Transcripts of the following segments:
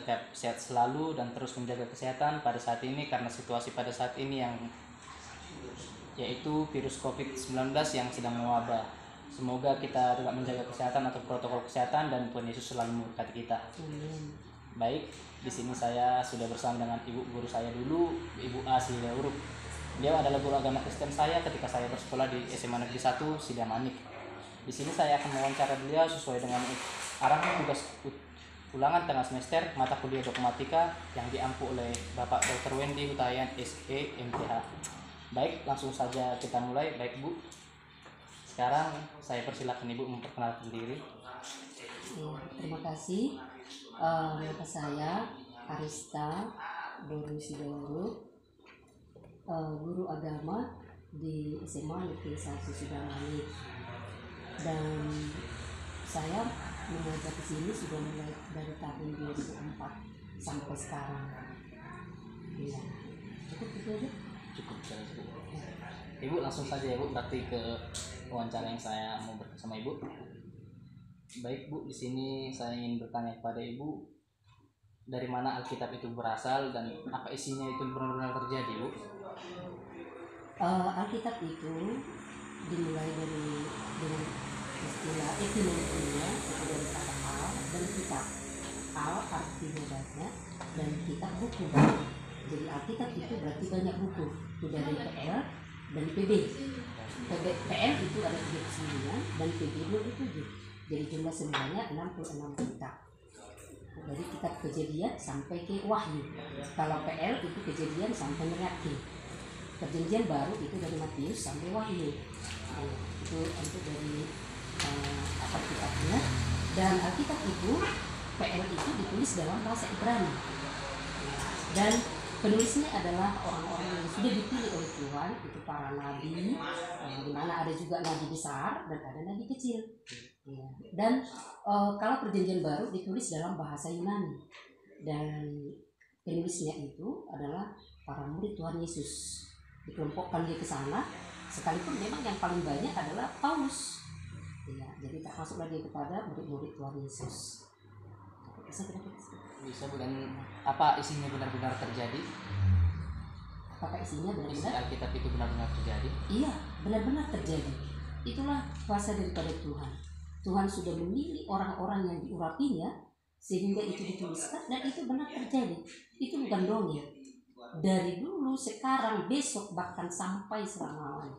tetap sehat selalu dan terus menjaga kesehatan pada saat ini, karena situasi pada saat ini yang yaitu virus COVID-19 yang sedang mewabah. Semoga kita tetap menjaga kesehatan atau protokol kesehatan dan Tuhan Yesus selalu memberkati kita. Baik, di sini saya sudah bersama dengan ibu guru saya dulu, Ibu A. Silvia Urup. Beliau adalah guru agama Kristen saya ketika saya bersekolah di SMA Negeri 1 Sidamanik. Di sini saya akan mewawancara beliau sesuai dengan arahan tugas ulangan tengah semester mata kuliah dogmatika yang diampu oleh Bapak Dr. Wendy Hutayan SE MTH. Baik, langsung saja kita mulai. Baik Bu, sekarang saya persilakan Ibu memperkenalkan diri. Terima kasih. Nama saya Arista Dori Sidoro, guru agama di SMA Negeri 1 Sidamanik. Dan saya mengajar di sini sudah mulai dari tahun 2004 sampai sekarang. Ya, cukup itu aja. Cukup. Ibu langsung saja ya Bu, berarti ke wawancara yang saya mau bersama Ibu. Baik Bu, di sini saya ingin bertanya kepada Ibu, dari mana Alkitab itu berasal dan apa isinya itu benar-benar terjadi Bu? Alkitab itu dimulai dengan istilah etimologinya, itu dari kata al dan kitab. Al artinya banyak dan kitab buku. Jadi Alkitab itu berarti banyak buku. Itu dari PL dan PB. PL itu ada 39 dan PB 27. Jadi jumlah semuanya 66 kitab. Dari kitab Kejadian sampai ke Wahyu. Kalau PL itu Kejadian sampai Merakhir. Perjanjian Baru itu dari Matius sampai Wahyu. Itu untuk dari Alkitabnya. Dan Alkitab itu PL itu ditulis dalam bahasa Ibrani. Dan penulisnya adalah orang-orang yang sudah dipilih oleh Tuhan, itu para nabi, di mana ada juga nabi besar dan ada nabi kecil. Ya. Dan kalau Perjanjian Baru ditulis dalam bahasa Yunani dan penulisnya itu adalah para murid Tuhan Yesus. Dikelompokkan dia ke sana, sekalipun memang yang paling banyak adalah Paulus. Ya, jadi termasuklah dia kepada murid-murid Tuhan Yesus. Bisa Bu, dan apa isinya benar-benar terjadi? Apakah isinya Isi benar-benar? Alkitab itu benar-benar terjadi? Iya, benar-benar terjadi. Itulah kuasa daripada Tuhan. Tuhan sudah memilih orang-orang yang diurapinya sehingga itu dituliskan dan itu benar terjadi. Itu bukan dongeng. Dari dulu, sekarang, besok, bahkan sampai selama-lamanya.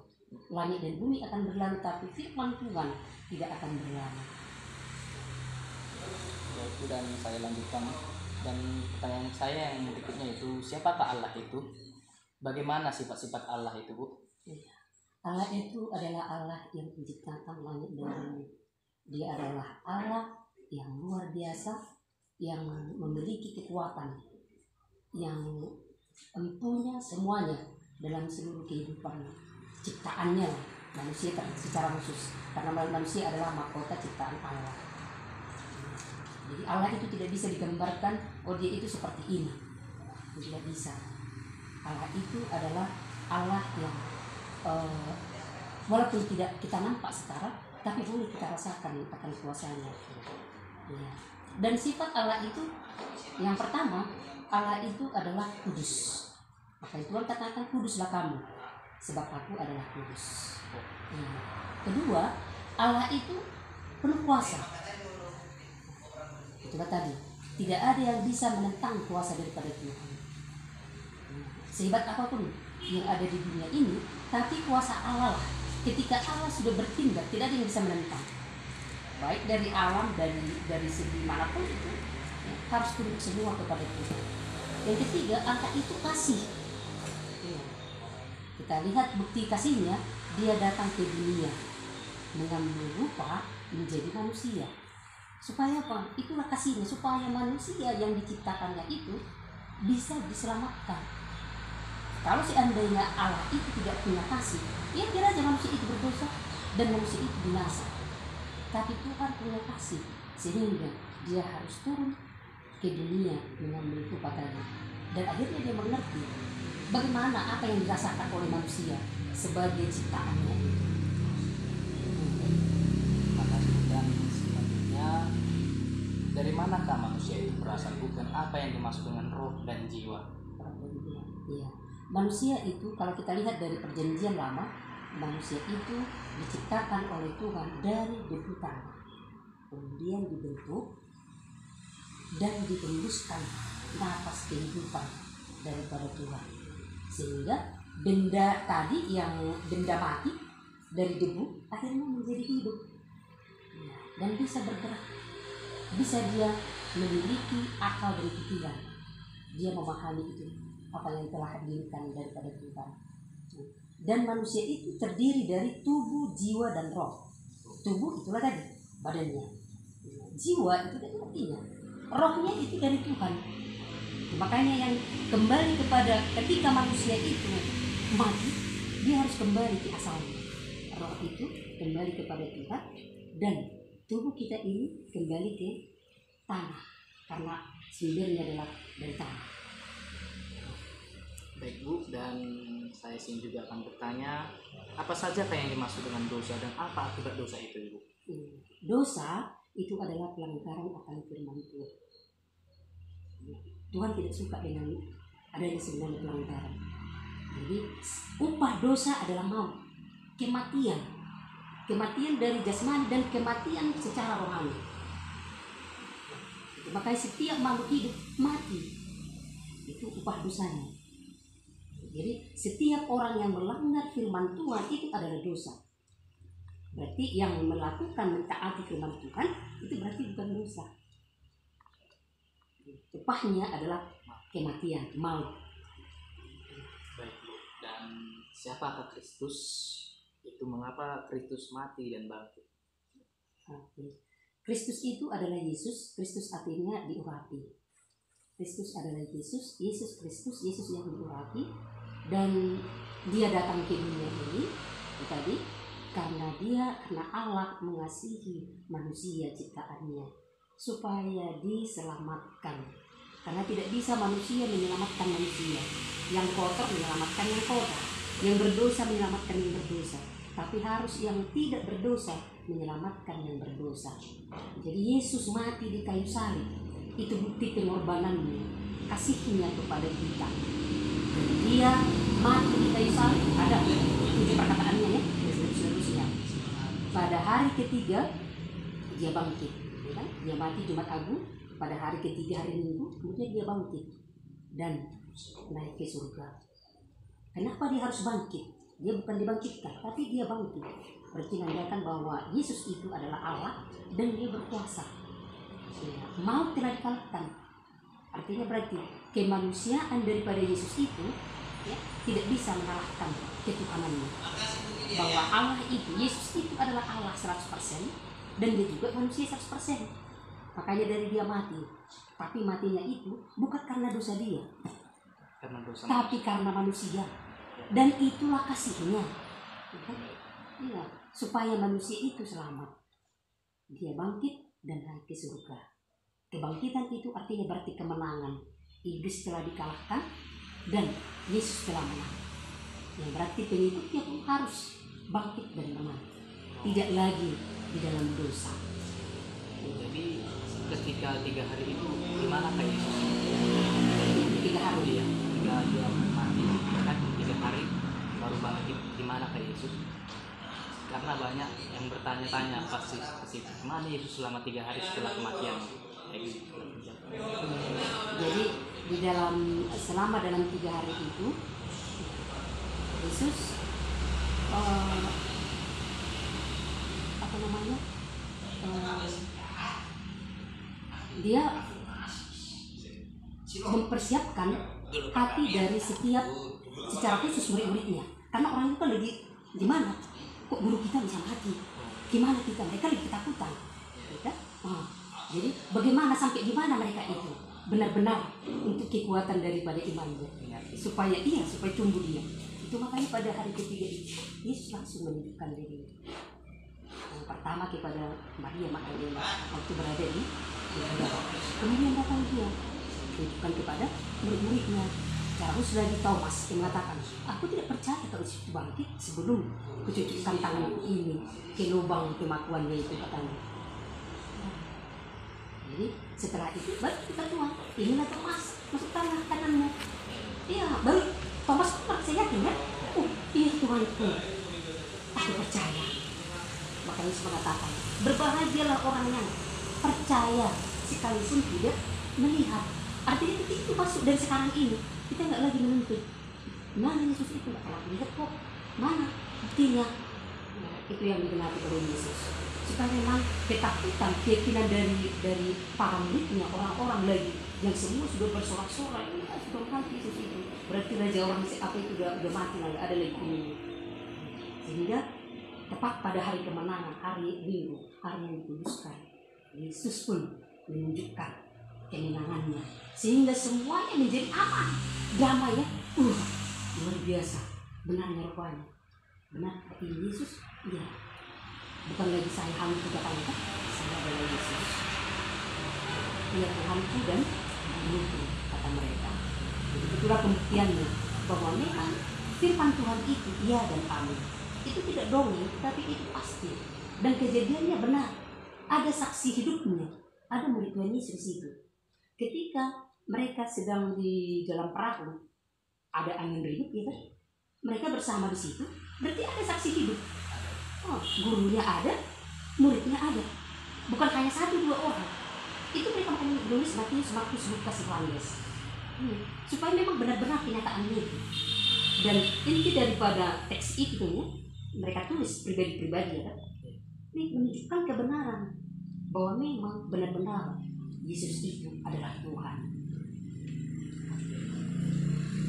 Langit dan bumi akan berlalu, tapi firman Tuhan tidak akan berlalu. Yaitu, dan saya lanjutkan. Dan pertanyaan saya yang berikutnya itu, siapakah Allah itu? Bagaimana sifat-sifat Allah itu Bu? Allah itu adalah Allah yang menciptakan langit dan bumi. Dia adalah Allah yang luar biasa, yang memiliki kekuatan, yang empunya semuanya dalam seluruh kehidupan ciptaannya, manusia secara khusus, karena manusia adalah mahkota ciptaan Allah. Jadi Allah itu tidak bisa digambarkan, oh dia itu seperti ini, tidak bisa. Allah itu adalah Allah yang walaupun tidak kita nampak sekarang, tapi boleh kita rasakan akan kuasanya. Ya. Dan sifat Allah itu yang pertama, Allah itu adalah kudus. Maka Tuhan katakan, kuduslah kamu, sebab aku adalah kudus. Ya. Kedua, Allah itu penuh kuasa. Itulah tadi, tidak ada yang bisa menentang kuasa daripada Tuhan. Sehebat apapun yang ada di dunia ini, tapi kuasa Allah lah. Ketika Allah sudah bertindak, tidak ada yang bisa menentang. Baik dari alam, dari segi manapun itu, ya, harus tunduk semua kepada Tuhan. Yang ketiga, Allah itu kasih. Ya. Kita lihat bukti kasihnya, dia datang ke dunia mengambil rupa menjadi manusia. Supaya apa? Itulah kasihnya, supaya manusia yang diciptakannya itu bisa diselamatkan. Kalau seandainya Allah itu tidak punya kasih, ya kira aja manusia itu berdosa dan manusia itu binasa. Tapi Tuhan punya kasih, sehingga dia harus turun ke dunia mengambil rupa tadi. Dan akhirnya dia mengerti bagaimana apa yang dirasakan oleh manusia sebagai ciptaannya. Makasih. Dan selanjutnya, dari manakah manusia itu berasal, bukan apa yang dimaksud dengan roh dan jiwa. Iya. Manusia itu kalau kita lihat dari perjanjian lama, manusia itu diciptakan oleh Tuhan dari debu tanah, kemudian dibentuk dan ditembuskan nafas kehidupan daripada Tuhan, sehingga benda tadi yang benda mati dari debu akhirnya menjadi hidup dan bisa bergerak, bisa dia memiliki akal dan pikiran, dia memahami itu apa yang telah diberikan daripada Tuhan. Dan manusia itu terdiri dari tubuh, jiwa, dan roh. Tubuh itulah tadi badannya, jiwa itu tadi artinya, rohnya itu dari Tuhan. Makanya yang kembali kepada ketika manusia itu mati, dia harus kembali ke asalnya. Roh itu kembali kepada Tuhan dan tubuh kita ini kembali ke tanah, karena sumbernya adalah dari tanah. Baik Bu, dan saya sini juga akan bertanya, apa saja yang dimaksud dengan dosa dan apa akibat dosa itu, Bu? Dosa itu adalah pelanggaran akan firman Tuhan. Tuhan tidak suka dengan adanya sebenarnya pelanggaran. Jadi upah dosa adalah maut, kematian, kematian dari jasmani dan kematian secara rohani. Makanya setiap makhluk hidup mati, itu upah dosanya. Jadi setiap orang yang melanggar firman Tuhan itu adalah dosa. Berarti yang melakukan mentaati firman Tuhan itu berarti bukan dosa. Upahnya adalah kematian, maut. Baik Bu, dan siapakah Kristus? Itu mengapa Kristus mati dan bangkit? Kristus itu adalah Yesus. Kristus artinya diurapi. Kristus adalah Yesus, Yesus Kristus, Yesus yang diurapi. Dan dia datang ke dunia ini tadi karena Allah mengasihi manusia ciptaannya supaya diselamatkan. Karena tidak bisa manusia menyelamatkan manusia. Yang kotor menyelamatkan yang kotor, yang berdosa menyelamatkan yang berdosa. Tapi harus yang tidak berdosa menyelamatkan yang berdosa. Jadi Yesus mati di kayu salib. Itu bukti pengorbanannya, kasihnya kepada kita. Dia mati di kayu salib, ada itu perkataannya ya, seterusnya. Pada hari ketiga dia bangkit, ya kan? Dia mati Jumat Agung, pada hari ketiga hari Minggu kemudian dia bangkit dan naik ke surga. Kenapa dia harus bangkit? Dia bukan dibangkitkan, tapi dia bangkit. Berarti menandakan bahwa Yesus itu adalah Allah dan dia berkuasa. Ya, maut telah dikalahkan. Artinya berarti kemanusiaan daripada Yesus itu ya, tidak bisa mengalahkan ketuhanannya. Bahwa Allah itu, Yesus itu adalah Allah 100% dan dia juga manusia 100%. Makanya dari dia mati. Tapi matinya itu bukan karena dosa dia, tapi karena manusia. Dan itulah kasihnya. Ya, supaya manusia itu selamat. Dia bangkit dan naik ke surga. Kebangkitan itu artinya berarti kemenangan. Iblis telah dikalahkan dan Yesus telah menang. Yang berarti pengikutnya pun harus bangkit dan menang. Tidak lagi di dalam dosa. Jadi ketika 3 hari itu gimana kayak Yesus? 3 hari ya, ketika dia mati kan 3 hari baru bangkit, gimana kayak Yesus? Karena banyak yang bertanya-tanya pasti kemana Yesus selama 3 hari setelah kematian. Jadi di selama dalam 3 hari itu Yesus dia mempersiapkan hati dari setiap secara khusus murid-muridnya, karena orang itu kan lagi gimana, kok guru kita bisa mati, gimana mereka lagi ketakutan, ya? Jadi bagaimana sampai di mana mereka itu benar-benar untuk kekuatan daripada imannya supaya tumbuh dia. Itu makanya pada hari ketiga itu Yesus langsung menunjukkan diri. Yang pertama kepada Maria Magdalena waktu berada di kemudian datang dia tunjukkan kepada murid-muridnya. Secara khusus lagi Thomas yang mengatakan, aku tidak percaya kalau Yesus bangkit sebelum kucucukkan tanganku ini ke lubang kemakuannya itu, katanya. Jadi setelah itu baru kita Tuhan, inilah Thomas, masuk tangan kananmu. Iya, baru Thomas saya yakin kan? Oh iya Tuhanku, aku percaya. Maka Yesus mengatakan, berbahagialah orang yang percaya sekalipun tidak melihat. Artinya ketika itu masuk dari sekarang ini, kita nggak lagi menuntut mana Yesus itu, nggak pernah lihat kok, mana buktinya. Nah, itu yang digenapi oleh Yesus, supaya memang ketakutan, keyakinan dari para muridnya, orang-orang lagi yang semua sudah bersorak-sorak, sudah mati Yesus itu, berarti raja orang apa itu udah mati, nggak ada lagi ini. Sehingga tepat pada hari kemenangan, hari Minggu, hari yang dikuduskan, Yesus pun menunjukkan kemenangannya, sehingga semuanya menjadi aman, damai ya. Luar biasa, benarnya rupanya. Benar ini Yesus, iya. Bukan lagi saya hanya kata-kata, saya adalah Yesus. Ia Tuhanku dan Tuhanku, kata mereka. Jadi itulah pembuktiannya bahwa memang firman Tuhan itu iya dan amin. Itu tidak dongeng, tapi itu pasti. Dan kejadiannya benar. Ada saksi hidupnya, ada murid Tuhan Yesus di situ. Ketika mereka sedang di dalam perahu, ada angin ribut, ya kan? Mereka bersama di situ, berarti ada saksi hidup. Oh, gurunya ada, muridnya ada. Bukan hanya 1-2 orang. Itu mereka akan menulis Matius, Markus, Lukas, Yohanes. Supaya memang benar-benar kenyataannya itu. Dan inti daripada teks itu ya, mereka tulis pribadi-pribadi ya kan. Ini menunjukkan kebenaran bahwa memang benar-benar Yesus itu adalah Tuhan.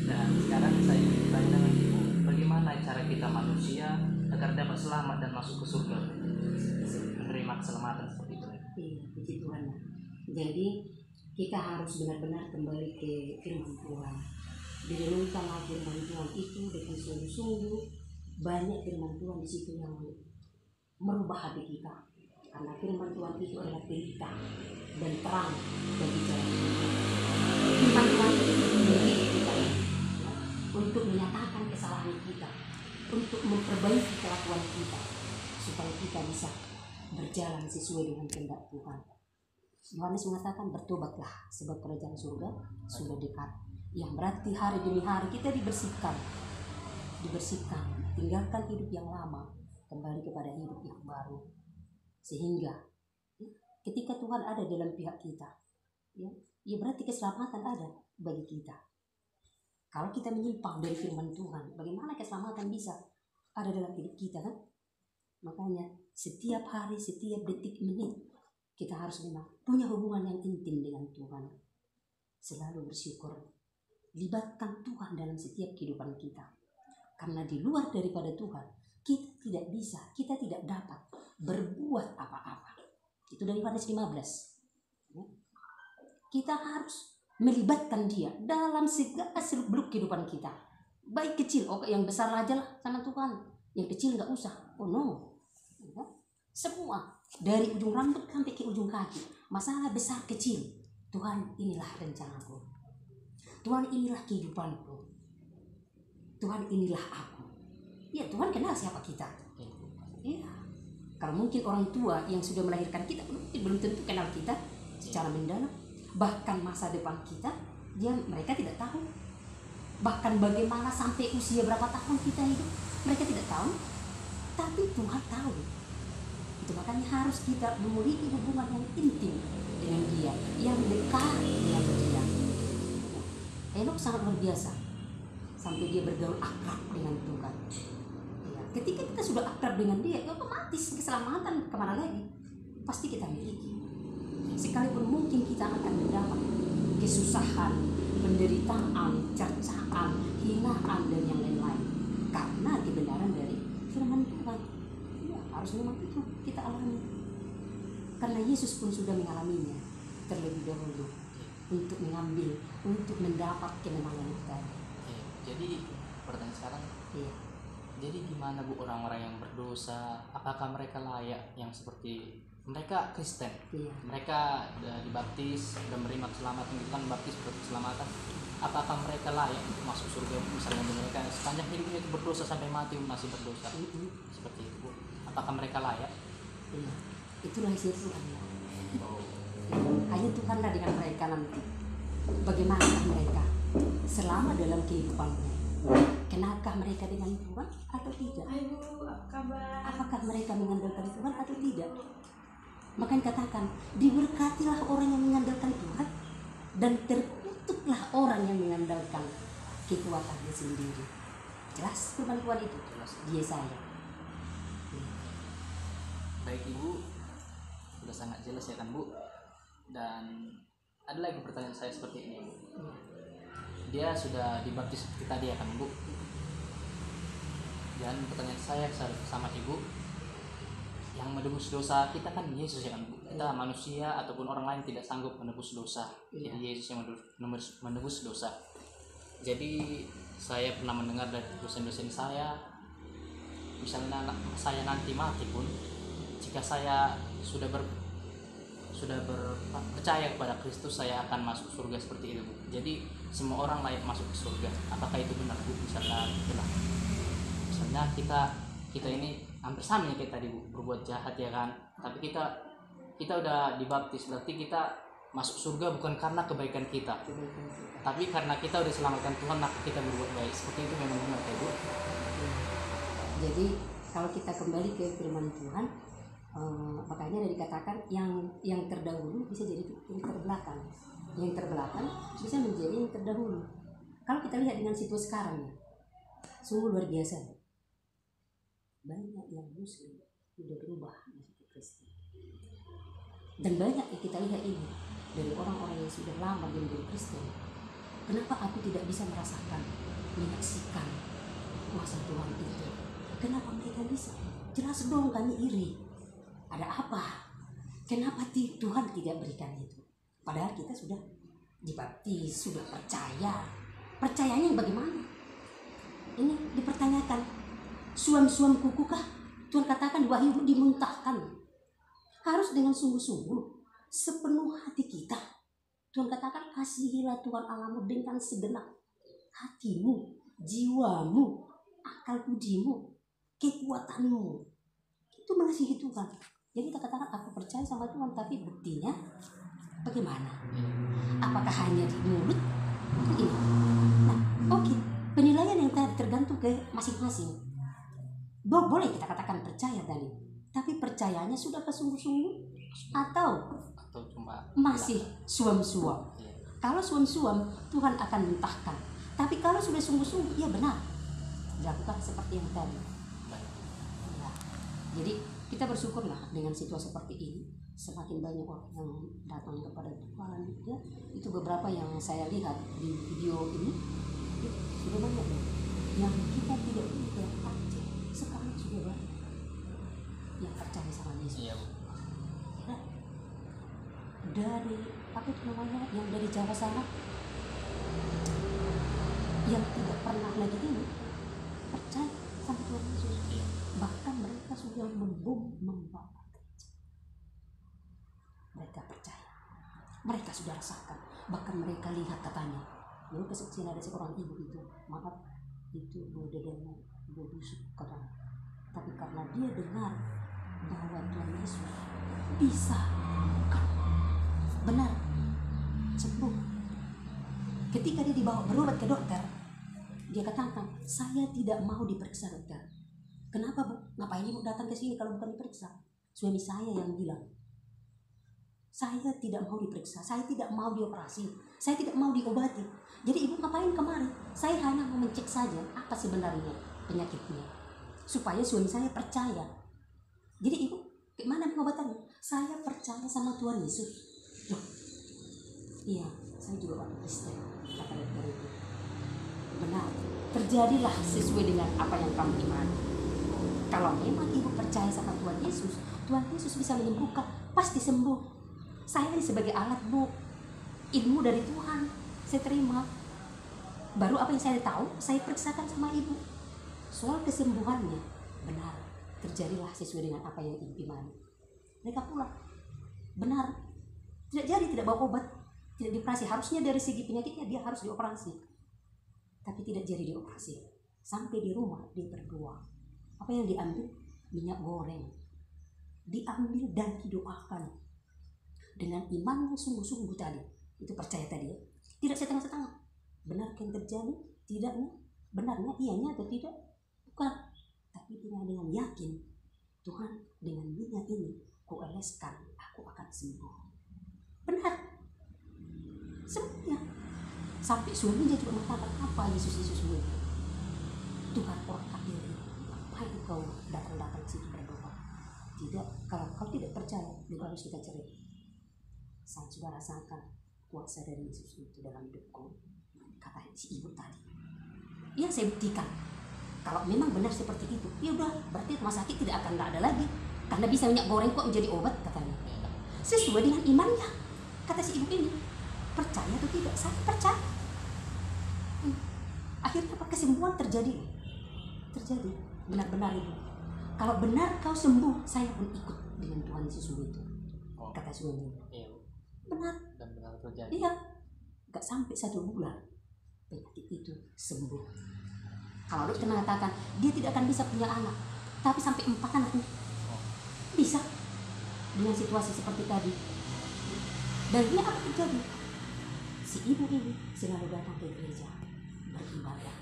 Dan sekarang saya ingin bertanya dengan Ibu, bagaimana cara kita manusia agar dapat selamat dan masuk ke surga, menerima keselamatan seperti itu? Iya, puji Tuhan. Jadi kita harus benar-benar kembali ke firman Tuhan. Direnungkanlah firman Tuhan itu dengan sungguh-sungguh. Banyak firman Tuhan di situ yang merubah hati kita. Karena firman Tuhan itu adalah pelita dan terang bagi jalan kita. Firman Tuhan itu mendidik kita untuk menyatakan kesalahan kita, untuk memperbaiki kelakuan kita, supaya kita bisa berjalan sesuai dengan kehendak Tuhan. Yohanes mengatakan, bertobatlah sebab kerajaan surga sudah dekat. Yang berarti hari demi hari kita dibersihkan, tinggalkan hidup yang lama, kembali kepada hidup yang baru. Sehingga ketika Tuhan ada dalam pihak kita, ya berarti keselamatan ada bagi kita. Kalau kita menyimpang dari firman Tuhan, bagaimana keselamatan bisa ada dalam hidup kita kan? Makanya setiap hari, setiap detik, menit, kita harus memang punya hubungan yang intim dengan Tuhan. Selalu bersyukur. Libatkan Tuhan dalam setiap kehidupan kita. Karena di luar daripada Tuhan, kita tidak bisa, kita tidak dapat berbuat apa-apa. Itu dari Yohanes 15. Kita harus melibatkan Dia dalam segala seluk-beluk kehidupan kita. Baik kecil, yang besar aja lah sama Tuhan. Yang kecil nggak usah. Oh no. Semua dari ujung rambut sampai ke ujung kaki, masalah besar kecil, Tuhan inilah rencanaku, Tuhan inilah kehidupanku, Tuhan inilah aku. Ya Tuhan kenal siapa kita. Ya, kalau mungkin orang tua yang sudah melahirkan kita belum tentu kenal kita secara mendalam. Bahkan masa depan kita, mereka tidak tahu. Bahkan bagaimana sampai usia berapa tahun kita hidup, mereka tidak tahu. Tapi Tuhan tahu. Itu makanya harus kita memiliki hubungan yang intim dengan Dia, yang dekat dengan Dia. Henokh sangat luar biasa sampai dia bergaul akrab dengan Tuhan. Ya, ketika kita sudah akrab dengan Dia, otomatis keselamatan kemana lagi pasti kita miliki. Sekalipun mungkin kita akan mendapat kesusahan, penderitaan, cercaan, hinaan dan yang lain-lain karena kebenaran dari firman Tuhan. Harus memang itu kita alami, karena Yesus pun sudah mengalaminya terlebih dahulu untuk mengambil, untuk mendapat kemenangan itu tadi. Jadi pertanyaan sekarang, jadi gimana Bu orang-orang yang berdosa? Apakah mereka layak yang seperti mereka Kristen? Mereka dibaptis dan menerima keselamatan, itu kan baptis keselamatan. Apakah mereka layak untuk masuk surga? Misalnya mereka sepanjang hidupnya itu berdosa sampai mati masih berdosa, seperti itu Bu. Apakah mereka layak? Itulah isi Tuhan. Hanya Tuhanlah dengan mereka nanti. Bagaimana mereka selama dalam kehidupannya? Kenakah mereka dengan Tuhan atau tidak? Apakah mereka mengandalkan Tuhan atau tidak? Makanya katakan, diberkatilah orang yang mengandalkan Tuhan dan terkutuklah orang yang mengandalkan kekuatannya sendiri. Jelas firman Tuhan itu? Jelas. Di Yesaya. Baik Ibu, sudah sangat jelas ya kan Bu. Dan ada lagi pertanyaan saya seperti ini Bu. Dia sudah dibaptis seperti tadi ya kan Bu. Dan pertanyaan saya sama Ibu, yang menebus dosa kita kan Yesus ya kan Bu. Kita manusia ataupun orang lain tidak sanggup menebus dosa. Jadi Yesus yang menebus dosa. Jadi saya pernah mendengar dari dosen-dosen saya, misalnya saya nanti mati pun, jika saya sudah percaya kepada Kristus, saya akan masuk surga seperti itu Bu. Jadi semua orang layak masuk ke surga. Apakah itu benar Bu? Misalnya kita ini hampir sama ya kayak tadi Bu, berbuat jahat ya kan, tapi kita udah dibaptis, berarti kita masuk surga bukan karena kebaikan kita, tapi karena kita udah diselamatkan Tuhan, maka kita berbuat baik. Seperti itu memang benar ya Bu. Jadi kalau kita kembali ke firman Tuhan, makanya ada dikatakan yang terdahulu bisa jadi yang terbelakang, yang terbelakang bisa menjadi yang terdahulu. Kalau kita lihat dengan situasi sekarang ya, sungguh luar biasa. Banyak yang Muslim sudah berubah menjadi Kristen, dan banyak yang kita lihat ini dari orang-orang yang sudah lama menjadi Kristen. Kenapa aku tidak bisa merasakan, menyaksikan kuasa Tuhan itu? Kenapa mereka bisa? Jelas dong, kami iri. Ada apa? Kenapa Tuhan tidak berikan itu? Padahal kita sudah dibaptis, sudah percaya. Percayanya bagaimana? Ini dipertanyakan. Suam-suam kukukah? Tuhan katakan di Wahyu dimuntahkan. Harus dengan sungguh-sungguh, sepenuh hati kita. Tuhan katakan, kasihilah Tuhan Allahmu dengan segenap hatimu, jiwamu, akal budimu, kekuatanmu. Itu mengasihi Tuhan. Jadi kita katakan, aku percaya sama Tuhan, tapi buktinya bagaimana? Apakah hanya di mulut? Ini. Nah, oke. Penilaian yang tergantung ke masing-masing. Boleh kita katakan percaya tadi, tapi percayanya sudah kesungguh-sungguh atau cuma masih suam-suam? Kalau suam-suam, Tuhan akan mentahkan. Tapi kalau sudah sungguh-sungguh, ya benar, dilakukan seperti yang tadi. Nah, jadi kita bersyukurlah dengan situasi seperti ini. Semakin banyak orang yang datang kepada Tuhan, ya. Itu beberapa yang saya lihat di video ini, sudah banyak yang kita tidak punya aktif. Sekarang sudah banyak yang percaya sama Yesus. Iya Bu. Ya. Dari apa itu namanya, yang dari Jawa sana, yang tidak pernah lagi ini percaya sama Tuhan Yesus. Iya. Bahkan mereka sudah membawa gereja. Mereka percaya, mereka sudah rasakan, bahkan mereka lihat katanya. Dulu kesaksian ada seorang ibu itu, maaf itu dadanya busuk katanya. Tapi karena dia dengar bahwa Tuhan Yesus bisa menyembuhkan, benar sembuh. Ketika dia dibawa berobat ke dokter, dia katakan, saya tidak mau diperiksa dokter. Kenapa Bu? Ngapain Ibu datang ke sini kalau bukan diperiksa? Suami saya yang bilang, saya tidak mau diperiksa, saya tidak mau dioperasi, saya tidak mau diobati. Jadi Ibu ngapain kemarin? Saya hanya mau mencek saja apa sebenarnya penyakitnya, supaya suami saya percaya. Jadi Ibu, gimana pengobatannya? Saya percaya sama Tuhan Yesus. Loh, iya, saya juga orang Kristen, kata dokter itu. Benar, terjadilah sesuai dengan apa yang kamu imani. Kalau memang Ibu percaya sama Tuhan Yesus bisa menyembuhkan, pasti sembuh. Saya ini sebagai alat Bu, ilmu dari Tuhan saya terima. Baru apa yang saya tahu, saya periksakan sama Ibu. Soal kesembuhannya, benar, terjadilah sesuai dengan apa yang Ibu imani. Mereka pulang, benar, tidak jadi, tidak bawa obat, tidak dioperasi. Harusnya dari segi penyakitnya dia harus dioperasi, tapi tidak jadi dioperasi. Sampai di rumah dia berdoa. Apa yang diambil? Minyak goreng diambil dan didoakan. dengan iman yang sungguh-sungguh tadi, itu percaya tadi ya, tidak setengah-setengah. Benar yang terjadi, tidaknya, benarnya, iyanya atau tidak, bukan, tapi dengan yakin, Tuhan dengan minyak ini kuoleskan, aku akan sembuh. Benar, sembuhnya. Sampai suaminya juga mengatakan, apa Yesus itu? Tuhan orang kafir, ngapain kau datang situ berdoa? Tidak, kalau kau tidak percaya, juga harus kita cerai. Saya sudah rasakan kuasa dari Yesus itu dalam hidupku, kata si ibu tadi. Ya saya buktikan. Kalau memang benar seperti itu, ya udah, berarti rumah sakit tidak akan ada lagi, karena bisa minyak goreng kok menjadi obat, katanya. Sesuai dengan imannya, kata si ibu ini. Percaya atau tidak? Saya percaya. Akhirnya apa? Kesembuhan terjadi, benar-benar itu. Kalau benar kau sembuh, saya pun ikut dengan Tuhan Yesus itu, kata suami. Benar. Dan benar terjadi. Iya, nggak sampai 1 bulan penyakit itu sembuh. Kalau dokter mengatakan dia tidak akan bisa punya anak, tapi sampai 4 anak bisa dengan situasi seperti tadi. Dan ini apa terjadi? Si ibu ini selalu datang ke gereja beribadah,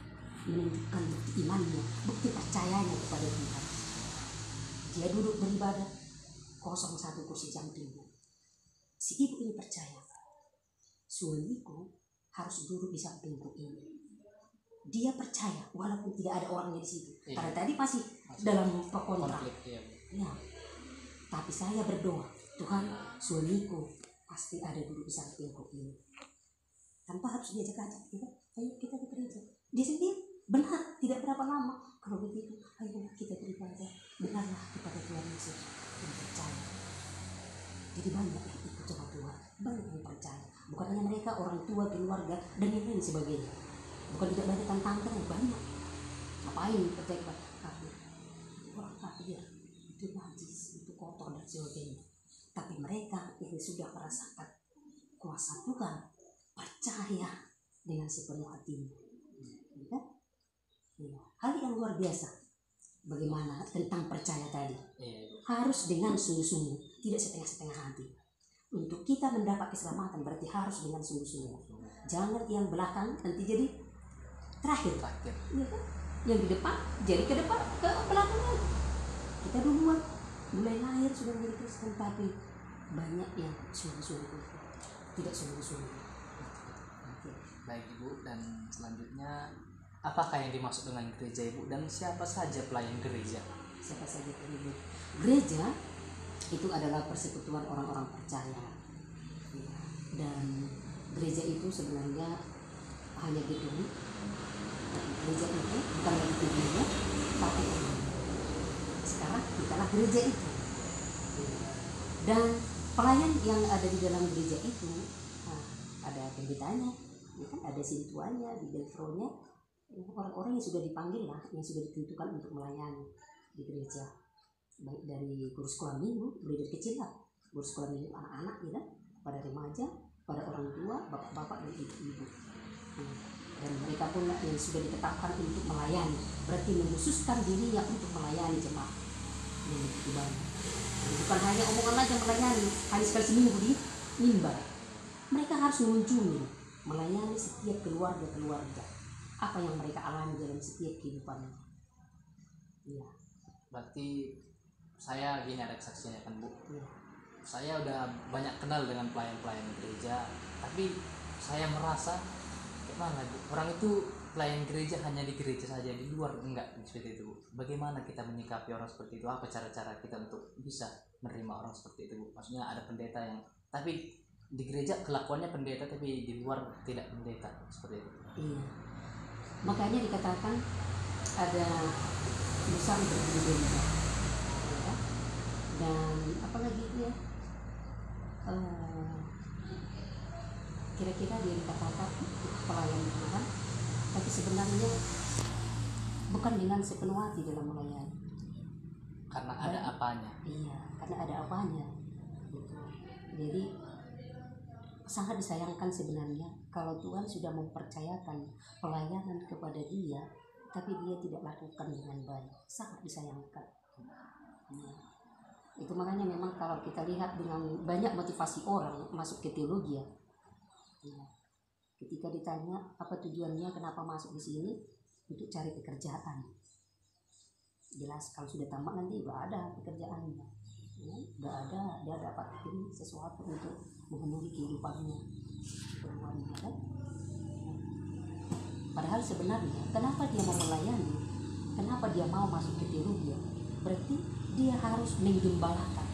menunjukkan bukti imannya, bukti percayanya kepada Tuhan. Dia duduk beribadah, 01 kursi jantingnya. Si ibu ini percaya, suamiku harus duduk di sampingku ini. Dia percaya walaupun tidak ada orangnya di situ. Iya. Karena tadi masih dalam kontrak. Iya. Ya. Tapi saya berdoa, Tuhan, suamiku pasti ada duduk di sampingku ini. Tanpa harus diajak-ajak, ayo kita ke gereja. Dia sendiri benar, tidak berapa lama. Kalau begitu, ayo kita beribadah. Benarlah kepada Tuhan Yesus dan percaya. Jadi banyak yang ikut sama Tuhan, banyak yang percaya. Bukan hanya mereka, orang tua, keluarga, dan yang lain sebagainya. Bukan tidak banyak tantang yang banyak. Ngapain percaya kepada kafir? Orang kafir itu najis, itu kotor dan sebagainya. Tapi mereka yang sudah merasakan kuasa Tuhan, percaya dengan sepenuh hatinya. Ya. Hal yang luar biasa. Bagaimana tentang percaya tadi? Harus dengan sungguh-sungguh, tidak setengah-setengah hati. Untuk kita mendapat keselamatan berarti harus dengan sungguh-sungguh. Jangan yang belakang nanti jadi terakhir. Ya kan? Yang di depan jadi ke depan, ke belakang. Kita duluan mulai lahir sudah menjadi Kristen, tapi banyak yang sungguh-sungguh, tidak sungguh-sungguh. Baik Ibu, dan selanjutnya apakah yang dimaksud dengan gereja Ibu, dan siapa saja pelayan gereja? Siapa saja pelayan gereja? Itu adalah persekutuan orang-orang percaya. Dan gereja itu sebenarnya hanya gedung. Gereja itu bukan lagi gedungnya, tapi sekarang kitalah gereja itu. Dan pelayan yang ada di dalam gereja itu, ada pendetanya, ya kan, ada sintuannya, di delfronya, orang-orang yang sudah dipanggil lah, yang sudah ditentukan untuk melayani di gereja. Baik dari guru sekolah minggu, mulai dari kecil lah, guru sekolah minggu anak-anak, ya kan, pada remaja, pada orang tua, bapak-bapak dan ibu-ibu. Dan mereka pun yang sudah ditetapkan untuk melayani, berarti mengkhususkan dirinya untuk melayani jemaat yang begitu banyak. Bukan hanya omongan aja melayani, hanya sekali seminggu di mimbar. Mereka harus mengunjungi, melayani setiap keluarga-keluarga, apa yang mereka alami dalam setiap kehidupannya. Iya. Berarti saya gini, ada kesaksiannya kan Bu. Iya. Saya udah banyak kenal dengan pelayan-pelayan gereja, tapi saya merasa gimana Bu, orang itu pelayan gereja hanya di gereja saja, di luar enggak seperti itu Bu. Bagaimana kita menyikapi orang seperti itu? Apa cara-cara kita untuk bisa menerima orang seperti itu Bu? Maksudnya ada pendeta yang tapi di gereja kelakuannya pendeta, tapi di luar tidak pendeta, seperti itu. Iya. Makanya dikatakan ada dosa untuk berbeda. Ya. Dan apalagi itu ya, kira-kira dia dikatakan pelayan Tuhan, tapi sebenarnya bukan dengan sepenuh hati dalam melayani. Karena ada apanya. Iya, karena ada apanya. Gitu. Jadi sangat disayangkan sebenarnya kalau Tuhan sudah mempercayakan pelayanan kepada dia, tapi dia tidak lakukan dengan baik. Sangat disayangkan. Itu makanya memang kalau kita lihat dengan banyak motivasi orang masuk ke teologi ya, ketika ditanya apa tujuannya kenapa masuk di sini, untuk cari pekerjaan. Jelas kalau sudah tamat nanti udah ada pekerjaannya, udah ada, dia dapat ini sesuatu untuk memenuhi kehidupannya. Kan? Padahal sebenarnya kenapa dia mau melayani, kenapa dia mau masuk ke teologi, berarti dia harus menggembalakan.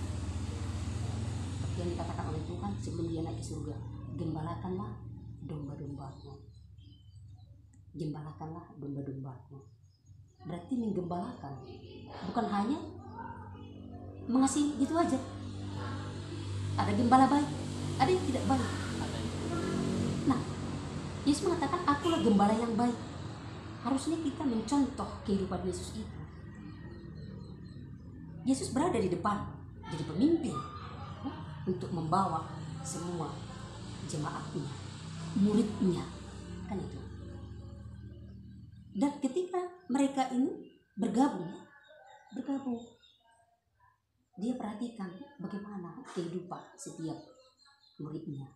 Seperti yang dikatakan oleh Tuhan sebelum dia naik ke surga, gembalakanlah domba-dombaku. Gembalakanlah domba-dombaku. Berarti menggembalakan bukan hanya mengasihi gitu aja. Ada gembala baik, ada yang tidak baik. Nah, Yesus mengatakan akulah gembala yang baik. Harusnya kita mencontoh kehidupan Yesus itu. Yesus berada di depan, jadi pemimpin untuk membawa semua jemaatnya, muridnya, kan itu. Dan ketika mereka ini bergabung, dia perhatikan bagaimana kehidupan setiap muridnya.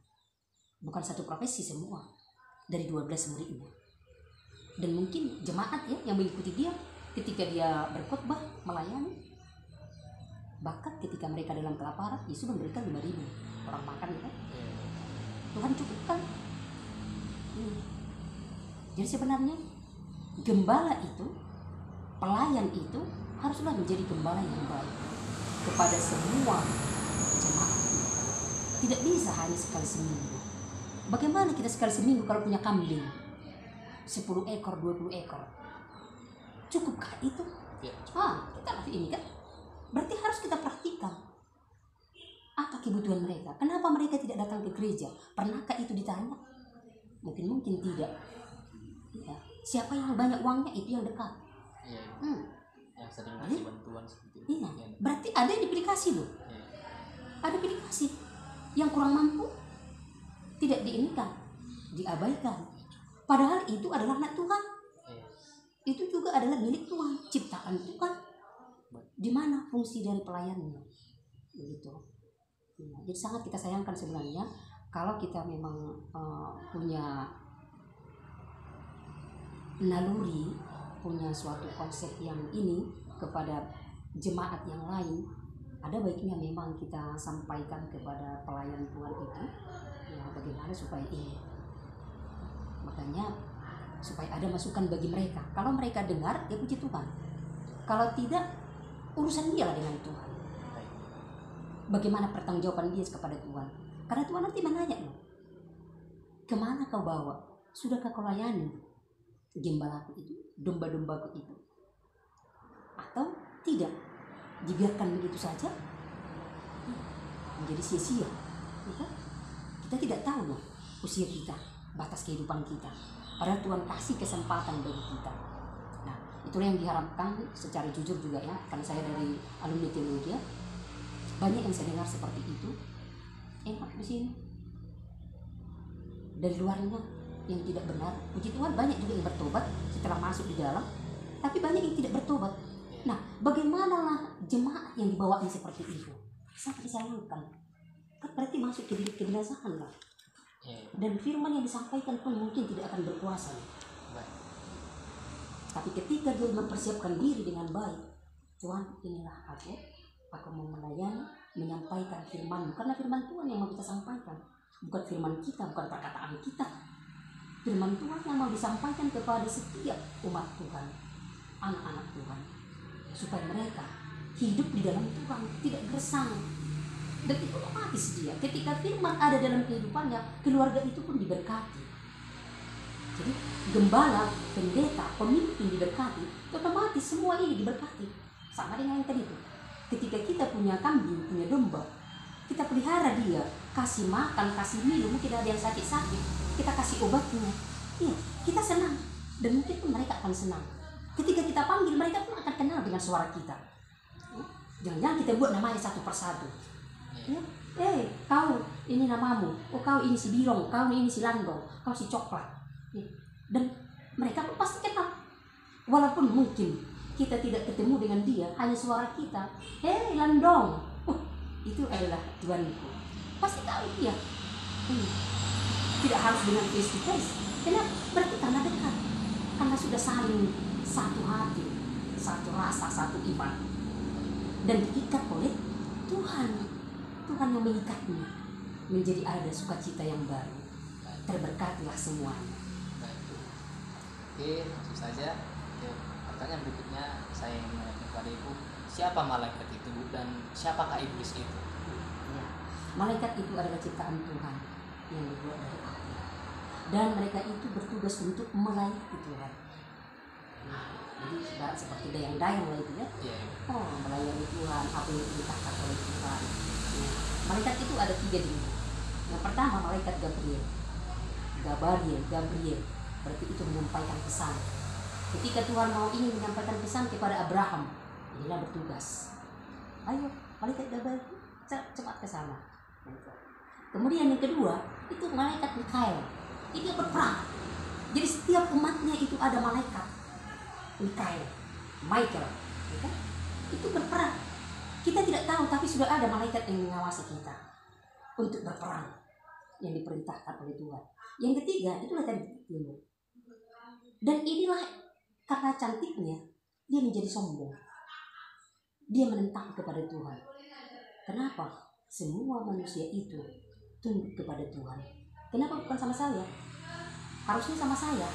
Bukan satu profesi semua, dari 12 muridnya. Dan mungkin jemaat ya yang mengikuti dia ketika dia berkhotbah, melayani. Bahkan ketika mereka dalam kelaparan, Yesus memberikan 5.000 orang makan ya. Tuhan cukupkan. Jadi sebenarnya gembala itu, pelayan itu haruslah menjadi gembala yang baik kepada semua jemaat. Tidak bisa hanya sekali seminggu. Bagaimana kita sekali seminggu kalau punya kambing 10 ekor, 20 ekor? Cukupkah itu? Kita masih ini kan? Berarti harus kita perhatikan apa kebutuhan mereka. Kenapa mereka tidak datang ke gereja? Pernahkah itu ditanya? Mungkin tidak. Ya. Siapa yang banyak uangnya itu yang dekat. Yang sering kasih bantuan seperti itu. Iya. Berarti ada yang dipilih kasih loh. Ada pilih kasih. Yang kurang mampu tidak diinikan, diabaikan. Padahal itu adalah anak Tuhan. Itu juga adalah milik Tuhan, ciptaan Tuhan. Di mana fungsi dari pelayannya? Begitu. Ya, jadi sangat kita sayangkan sebenarnya kalau kita memang punya naluri, punya suatu konsep yang ini kepada jemaat yang lain, ada baiknya memang kita sampaikan kepada pelayan Tuhan itu, ya bagaimana supaya ini, makanya supaya ada masukan bagi mereka. Kalau mereka dengar, ya puji Tuhan. Kalau tidak, urusan dia lah dengan Tuhan. Bagaimana pertanggungjawaban dia kepada Tuhan? Karena Tuhan nanti menanya loh, kemana kau bawa? Sudahkah kau layani gembalaku itu, domba-dombaku itu? Atau tidak? Dibiarkan begitu saja menjadi sia-sia. Kita tidak tahu loh usia kita, batas kehidupan kita. Padahal Tuhan kasih kesempatan bagi kita. Nah, itulah yang diharapkan secara jujur juga ya, karena saya dari alumni teologi ya, banyak yang saya dengar seperti itu. Enak di sini. Dari luarnya yang tidak benar. Puji Tuhan banyak juga yang bertobat setelah masuk di dalam, tapi banyak yang tidak bertobat. Nah, bagaimanalah jemaat yang dibawanya seperti itu? Sangat disayangkan. Kan berarti masuk ke kebinasaan lah. Dan firman yang disampaikan pun mungkin tidak akan berkuasa. Tapi ketika dia mempersiapkan diri dengan baik, Tuhan, inilah aku mau melayani, menyampaikan firman, karena firman Tuhan yang mau kita sampaikan, bukan firman kita, bukan perkataan kita. Firman Tuhan yang mau disampaikan kepada setiap umat Tuhan, anak-anak Tuhan, supaya mereka hidup di dalam Tuhan, tidak gersang. Dan itu otomatis dia, ketika firman ada dalam kehidupannya, keluarga itu pun diberkati. Jadi gembala, pendeta, pemimpin diberkati, otomatis semua ini diberkati. Sama dengan yang tadi itu. Ketika kita punya kambing, punya domba, kita pelihara dia, kasih makan, kasih minum, mungkin ada yang sakit-sakit, kita kasih obatnya. Iya, kita senang. Dan mungkin pun mereka akan senang. Ketika kita panggil, mereka pun akan kenal dengan suara kita. Jangan-jangan kita buat namanya satu persatu. Ya, kau ini namamu, kau ini si Birong, kau ini si Landong, kau si Coklat. Ya. Dan mereka pun pasti kenal. Walaupun mungkin kita tidak ketemu dengan dia, hanya suara kita. Landong, itu adalah Tuhanku. Pasti tahu dia. Tidak harus dengan face to face. Kenapa? Berarti karena dekat. Karena sudah saling satu hati, satu rasa, satu iman. Dan diikat oleh Tuhan. Tuhan yang mengikatnya. Menjadi ada sukacita yang baru. Terberkatilah semuanya. Baik, Bu. Oke, langsung saja. Oke, pertanyaan berikutnya saya ingin menanyakan kepada Ibu, siapa malaikat itu, Bu, dan siapakah iblis itu? Ya. Malaikat itu adalah ciptaan Tuhan yang dibuat dari api. Dan mereka itu bertugas untuk melayani Tuhan. Nah, jadi sudah seperti dayang-dayang lah itu ya. Iya, Ibu. Oh, melayani Tuhan, apa yang diperintahkan oleh Tuhan. Ya. Malaikat itu ada 3 jenis. Yang pertama malaikat Gabriel. Gabriel. Berarti itu menyampaikan pesan. Ketika Tuhan mau ingin menyampaikan pesan kepada Abraham, inilah bertugas. Ayo, malaikat Gabriel, cepat ke sana. Kemudian yang kedua, itu malaikat Mikael. Ini berperang. Jadi setiap umatnya itu ada malaikat. Michael, ya kan? Itu berperang. Kita tidak tahu, tapi sudah ada malaikat yang mengawasi kita untuk berperang yang diperintahkan oleh Tuhan. Yang ketiga, itulah tadi timur. Dan inilah karena cantiknya dia menjadi sombong. Dia menentang kepada Tuhan. Kenapa? Semua manusia itu tunduk kepada Tuhan. Kenapa bukan sama saya? Harusnya sama saya.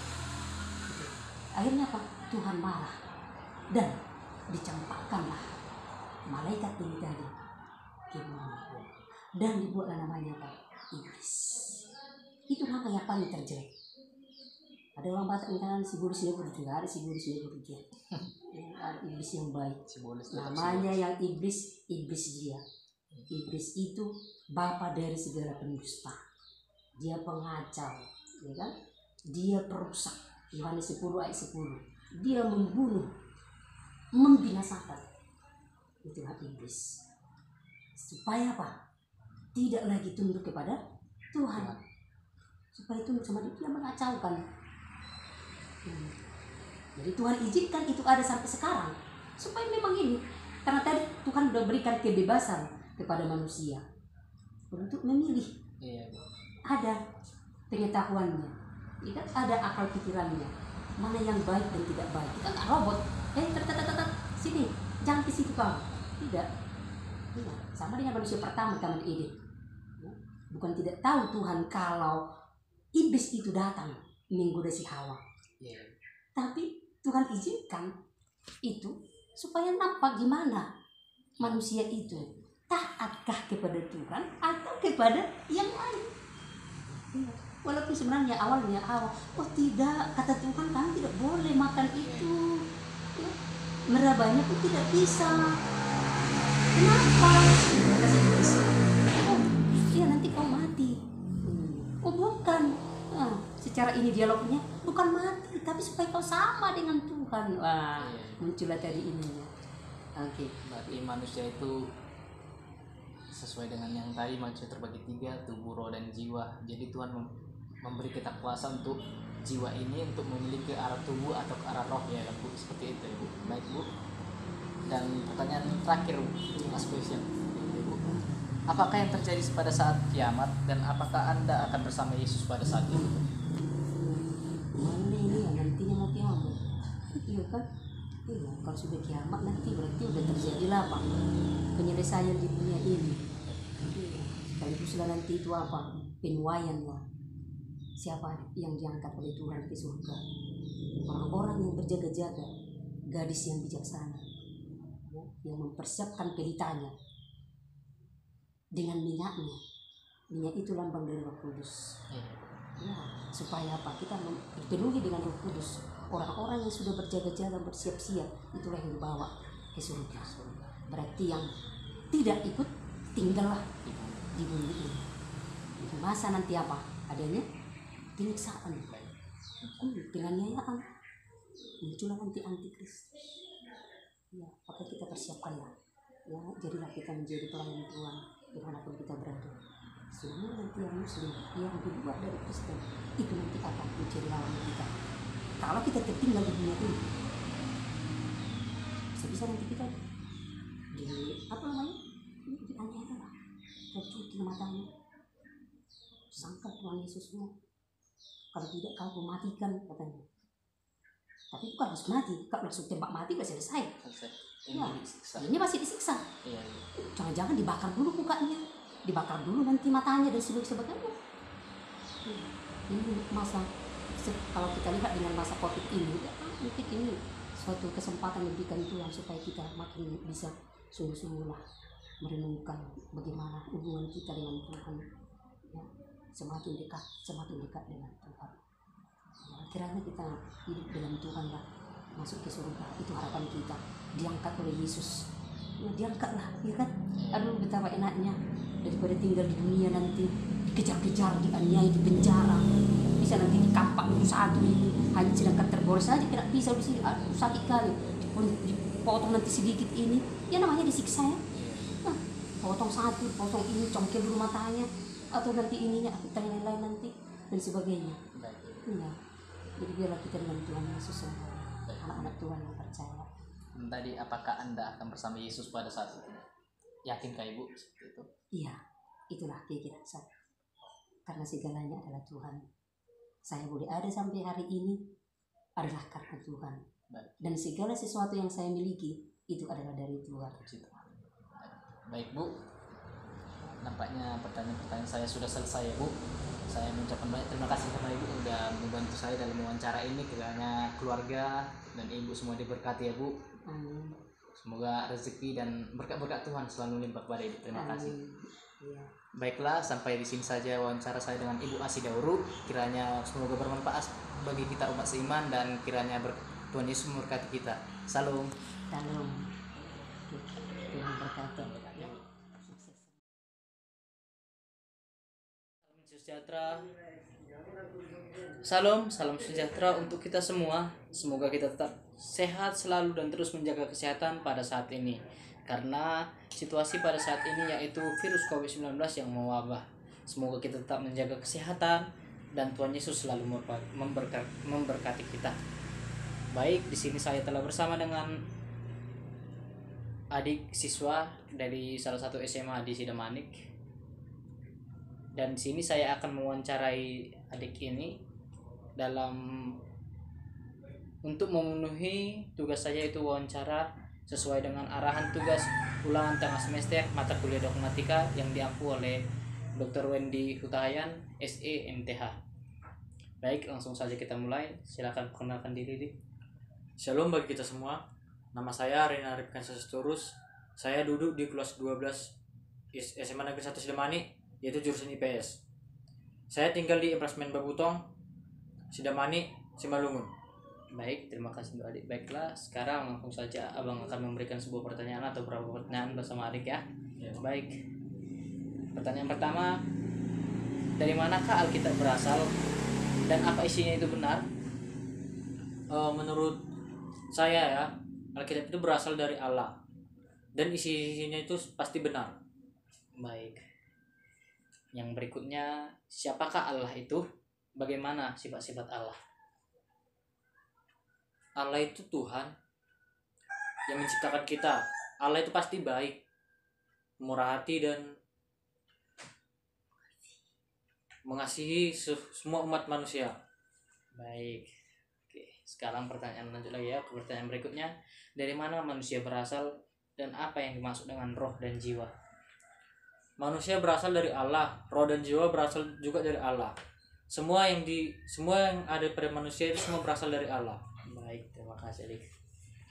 Akhirnya apa? Tuhan marah dan dicampakkanlah malaikat ini tadi ke bumi dan dibuatlah namanya apa? Iblis. Itu nama yang paling terjelek. Ada orang baca mengatakan si buruk ada si buruk ada iblis yang baik. Namanya yang iblis dia. Iblis itu bapa dari segala pendusta. Dia pengacau, ya kan? Dia perusak. Yohanes 10 ayat 10. Dia membunuh, membinasakan. Itulah iblis. Supaya apa? Tidak lagi tunduk kepada Tuhan. Supaya tunduk sama dia mengacaukan. Jadi Tuhan izinkan itu ada sampai sekarang. Supaya memang ini. Karena tadi Tuhan sudah berikan kebebasan kepada manusia untuk memilih. Ada pengetahuannya. Ada akal pikirannya. Mana yang baik dan tidak baik. Kita nggak robot. Sini, jangan ke situ kamu. Tidak. Sama dengan manusia pertama Taman Eden. Bukan tidak tahu Tuhan kalau iblis itu datang menggoda si Hawa. Tapi Tuhan izinkan itu supaya nampak gimana manusia itu taatkah kepada Tuhan atau kepada yang lain. Walaupun sebenarnya awalnya oh tidak, kata Tuhan kamu tidak boleh makan itu. Merabahnya pun tidak bisa. Kenapa? Oh, iya nanti kau mati. Oh bukan. Secara ini dialognya bukan mati, tapi supaya kau sama dengan Tuhan. Wah, muncullah tadi ininya. Oke. Berarti manusia itu sesuai dengan yang tadi, manusia terbagi 3, tubuh, roh, dan jiwa. Jadi Tuhan memberi kita kuasa untuk jiwa ini untuk memilih ke arah tubuh atau ke arah roh, ya Bu, seperti itu ya Bu. Baik Bu. Dan pertanyaan terakhir last question, Bu. Apakah yang terjadi pada saat kiamat dan apakah Anda akan bersama Yesus pada saat itu? Mana ini yang nantinya mau kiamat? Iya kan? Iya, kalau sudah kiamat nanti berarti udah terjadilah apa? Penyelesaian di dunia ini. Iya. Sekaligus nanti itu apa? Penuaian lah. Siapa yang diangkat oleh Tuhan ke surga? Orang-orang yang berjaga-jaga, gadis yang bijaksana, yang mempersiapkan pelitanya dengan minyaknya. Minyak itu lambang dari Roh Kudus. Ya, supaya apa? Kita dipenuhi dengan Roh Kudus. Orang-orang yang sudah berjaga-jaga, bersiap-siap, itulah yang dibawa ke surga. Berarti yang tidak ikut tinggallah di bumi ini. Masa nanti apa? Adanya penyiksaan, penganiayaan, muncullah nanti antikris. Ya, apa kita persiapkanlah. Ya, jadilah kita menjadi pelayan Tuhan dimanapun kita berada. Semua nanti yang Muslim, yang di luar dari Kristen, itu nanti akan menjadi lawan kita. Kalau kita tertinggal di dunia ini, bisa nanti kita di apa namanya? Dianiaya lah. matanya. Sangka Tuhan Yesusnya, kalau tidak kau matikan katanya. Tapi bukan harus mati, kalau langsung tembak mati udah selesai. Ini Ya, disiksa. ini masih disiksa. Iya. Jangan-jangan dibakar dulu mukanya, dibakar dulu nanti matanya dan sebagainya. Ini masa kalau kita lihat dengan masa COVID ini, ya, mungkin ini suatu kesempatan yang diberikan Tuhan supaya kita makin bisa sungguh-sungguh lah merenungkan bagaimana hubungan kita dengan Tuhan, ya, semakin dekat dengan Tuhan. Ya, kiranya kita hidup dengan Tuhan lah, masuk ke surga, itu harapan kita, diangkat oleh Yesus. Ya, diangkatlah, ya kan? Aduh, betapa enaknya daripada tinggal di dunia nanti dikejar-kejar, dianiaya, di penjara, bisa nanti dikampak satu ini, hanya sedangkan terboros saja tidak bisa di sini. Aduh, sakit kali, dipotong nanti sedikit ini, ya namanya disiksa ya. Nah, potong satu, potong ini, congkel dulu matanya, atau nanti ininya, yang lain nanti dan sebagainya. Ya, jadi biarlah kita dengan Tuhan Yesus semua, anak-anak Tuhan yang percaya. Tadi, apakah Anda akan bersama Yesus pada saat itu? Yakinkah Ibu seperti itu? Iya, itulah keyakinan saya. Karena segalanya adalah Tuhan. Saya boleh ada sampai hari ini adalah karena Tuhan. Dan segala sesuatu yang saya miliki itu adalah dari Tuhan. Baik Bu, nampaknya pertanyaan-pertanyaan saya sudah selesai ya Bu. Saya mengucapkan banyak terima kasih kepada Ibu sudah membantu saya dalam wawancara ini. Kiranya keluarga dan Ibu semua diberkati ya Bu. Amin. Semoga rezeki dan berkat-berkat Tuhan selalu limpah pada Ibu. Terima kasih. Ya. Baiklah, sampai di sini saja wawancara saya dengan Ibu Asi Dauru. Kiranya semoga bermanfaat bagi kita umat seiman dan kiranya Tuhan Yesus memberkati kita. Salam. Salam. Tuhan berkati. Salam sejahtera. Salam sejahtera untuk kita semua. Semoga kita tetap sehat selalu dan terus menjaga kesehatan pada saat ini. Karena situasi pada saat ini yaitu virus COVID-19 yang mewabah. Semoga kita tetap menjaga kesehatan dan Tuhan Yesus selalu memberkati kita. Baik, di sini saya telah bersama dengan adik siswa dari salah satu SMA di Sidamanik. Dan di sini saya akan mewawancarai adik ini untuk memenuhi tugas saya, itu wawancara sesuai dengan arahan tugas ulangan tengah semester mata kuliah dogmatika yang diampu oleh Dr. Wendy Hutahayan, SE MTH. Baik, langsung saja kita mulai. Silakan perkenalkan diri, Dik. Shalom bagi kita semua. Nama saya Rina Rifkan Sesturus. Saya duduk di kelas 12 SMA Negeri 1 Sidamani, yaitu jurusan IPS. Saya tinggal di Emplacement Babutong, Sidamani, Simalungun. Baik, terima kasih untuk adik. Baiklah, sekarang langsung saja abang akan memberikan sebuah pertanyaan atau beberapa pertanyaan bersama adik ya. Baik, pertanyaan pertama, dari manakah Alkitab berasal dan apa isinya itu benar? Menurut saya ya, Alkitab itu berasal dari Allah dan isinya itu pasti benar. Baik, yang berikutnya, siapakah Allah itu? Bagaimana sifat-sifat Allah? Allah itu Tuhan yang menciptakan kita. Allah itu pasti baik, murah hati dan mengasihi semua umat manusia. Baik. Oke, sekarang pertanyaan lanjut lagi ya. Pertanyaan berikutnya, dari mana manusia berasal dan apa yang dimaksud dengan roh dan jiwa? Manusia berasal dari Allah, roh dan jiwa berasal juga dari Allah. Semua yang ada pada manusia itu semua berasal dari Allah. Baik, terima kasih Dik.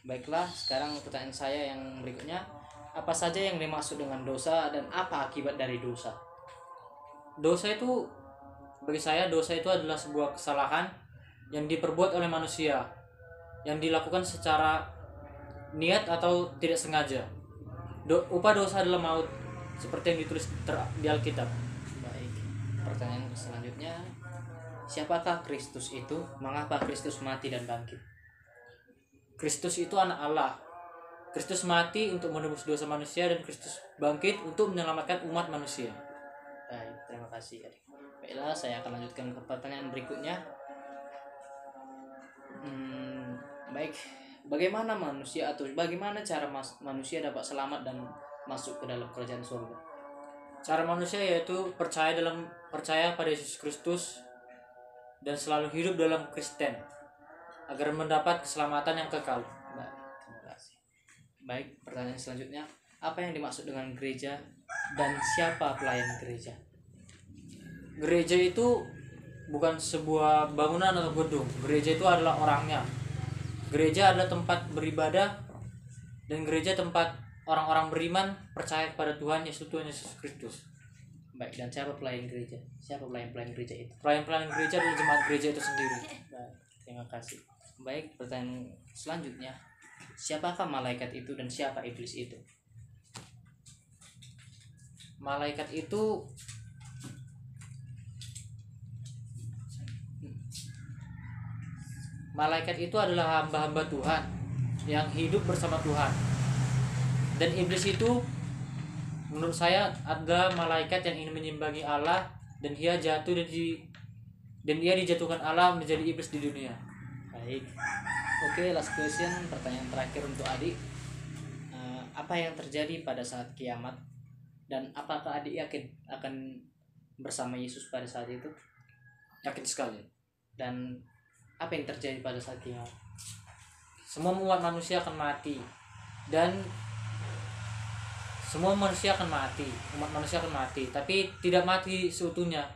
Baiklah, sekarang pertanyaan saya yang berikutnya, apa saja yang dimaksud dengan dosa dan apa akibat dari dosa? Bagi saya dosa itu adalah sebuah kesalahan yang diperbuat oleh manusia, yang dilakukan secara niat atau tidak sengaja. Upah dosa adalah maut, seperti yang ditulis di Alkitab. Baik, pertanyaan selanjutnya, siapakah Kristus itu? Mengapa Kristus mati dan bangkit? Kristus itu anak Allah. Kristus mati untuk menebus dosa manusia dan Kristus bangkit untuk menyelamatkan umat manusia. Baik, terima kasih adik. Baiklah, saya akan lanjutkan ke pertanyaan berikutnya. Baik, bagaimana cara manusia dapat selamat dan masuk ke dalam kerajaan surga? Cara manusia yaitu percaya pada Yesus Kristus dan selalu hidup dalam Kristen agar mendapat keselamatan yang kekal. Baik, terima kasih. Baik, pertanyaan selanjutnya, apa yang dimaksud dengan gereja dan siapa pelayan gereja? Gereja itu bukan sebuah bangunan atau gedung. Gereja itu adalah orangnya. Gereja adalah tempat beribadah, dan gereja tempat orang-orang beriman percaya kepada Tuhan Yesus Kristus. Baik, dan siapa pelayan gereja? Siapa pelayan gereja itu? Pelayan gereja adalah jemaat gereja itu sendiri. Baik, terima kasih. Baik, pertanyaan selanjutnya, siapakah malaikat itu dan siapa iblis itu? Malaikat itu adalah hamba-hamba Tuhan yang hidup bersama Tuhan. Dan iblis itu menurut saya adalah malaikat yang ingin menyimbangi Allah, dan dia dijatuhkan Allah menjadi iblis di dunia. Baik. Oke, last question, pertanyaan terakhir untuk adik. Apa yang terjadi pada saat kiamat? Dan apakah adik yakin akan bersama Yesus pada saat itu? Yakin sekali. Dan apa yang terjadi pada saat kiamat? Semua umat manusia akan mati, dan semua manusia akan mati. Umat manusia akan mati, tapi tidak mati seutuhnya.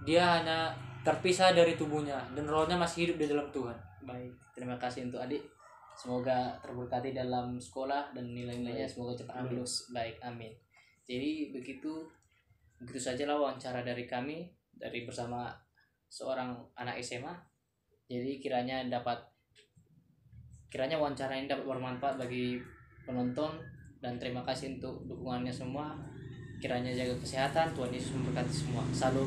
Dia hanya terpisah dari tubuhnya, dan rohnya masih hidup di dalam Tuhan. Baik, terima kasih untuk adik. Semoga terberkati dalam sekolah dan nilai-nilainya semoga cepat lulus. Baik, amin. Jadi begitu sajalah wawancara dari kami bersama seorang anak SMA. Jadi kiranya wawancara ini dapat bermanfaat bagi penonton, dan terima kasih untuk dukungannya semua. Kiranya jaga kesehatan, Tuhan Yesus memberkati semua. Salam.